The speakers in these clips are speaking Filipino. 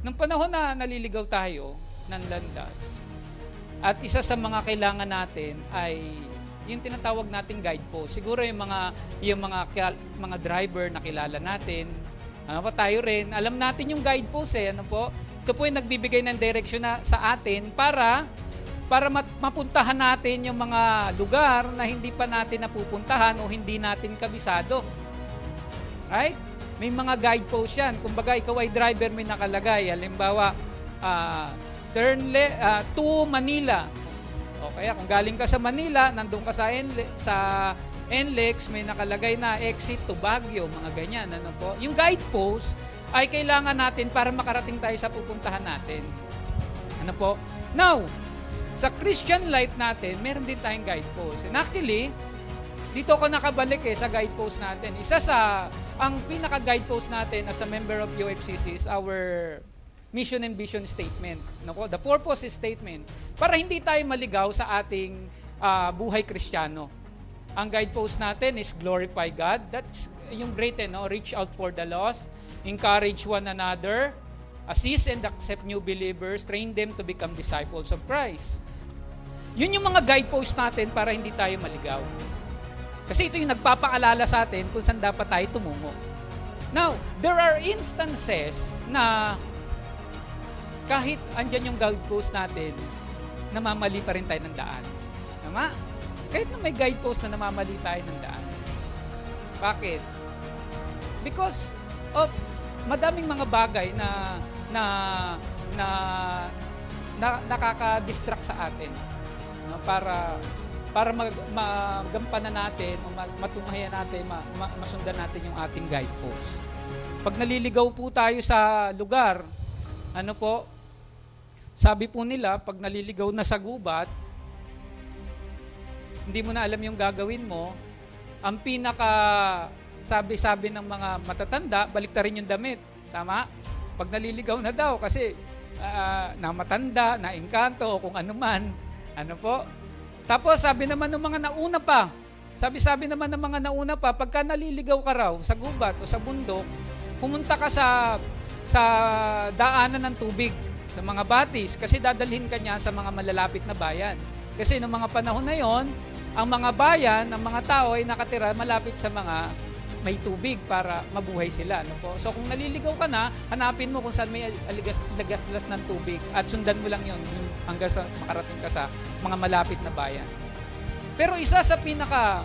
Nung panahon na naliligaw tayo ng landas, at isa sa mga kailangan natin ay yung tinatawag nating guidepost. Siguro yung mga driver na kilala natin, ano pa tayo rin, alam natin yung guidepost ano po. Ito po yung nagbibigay ng direksyon sa atin para mapuntahan natin yung mga lugar na hindi pa natin napupuntahan o hindi natin kabisado. Right? May mga guidepost yan. Kumbaga, ikaw ay driver, may nakalagay. Halimbawa, to Manila. O kaya kung galing ka sa Manila, nandun ka sa NLEX, may nakalagay na exit to Baguio, mga ganyan. Ano po? Yung guidepost ay kailangan natin para makarating tayo sa pupuntahan natin. Ano po? Now, sa Christian life natin, meron din tayong guidepost. And actually, dito ko nakabalik sa guidepost natin. Ang pinaka-guidepost natin as a member of UFCC is our mission and vision statement. The purpose statement. Para hindi tayo maligaw sa ating buhay Kristiyano. Ang guidepost natin is glorify God. That's yung great, reach out for the lost, encourage one another, assist and accept new believers, train them to become disciples of Christ. Yun yung mga guidepost natin para hindi tayo maligaw. Kasi ito yung nagpapaalala sa atin kung saan dapat tayo tumungo. Now, there are instances na kahit andyan yung guidepost natin, namamali pa rin tayo ng daan. Tama? Kahit na may guidepost na namamali tayo ng daan. Bakit? Because of madaming mga bagay na nakaka-distract sa atin. Para magampanan natin, matunghayan natin, masundan natin yung ating guidepost. Pag naliligaw po tayo sa lugar, sabi po nila, pag naliligaw na sa gubat, hindi mo na alam yung gagawin mo, ang sabi ng mga matatanda, baliktarin yung damit. Tama? Pag naliligaw na daw kasi na matanda, na engkanto, o kung ano man. Ano po? Tapos sabi naman ng mga nauna pa, pagka naliligaw ka raw sa gubat o sa bundok, pumunta ka sa daanan ng tubig, sa mga batis, kasi dadalhin ka niya sa mga malalapit na bayan. Kasi noong mga panahon na yon, ang mga bayan, ang mga tao ay nakatira malapit sa mga may tubig para mabuhay sila. So kung naliligaw ka na, hanapin mo kung saan may lagaslas ng tubig at sundan mo lang yun hanggang sa makarating ka sa mga malapit na bayan. Pero isa sa pinaka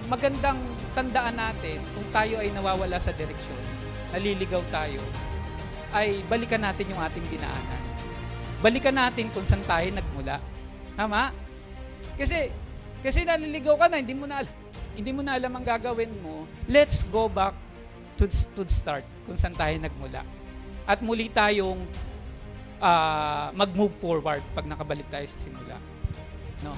magandang tandaan natin kung tayo ay nawawala sa direksyon, naliligaw tayo, ay balikan natin yung ating dinaanan. Balikan natin kung saan tayo nagmula. Tama? Kasi naliligaw ka na, hindi mo na alam ang gagawin mo. Let's go back to the start kung saan tayo nagmula. At muli tayong mag-move forward pag nakabalik tayo sa simula. No?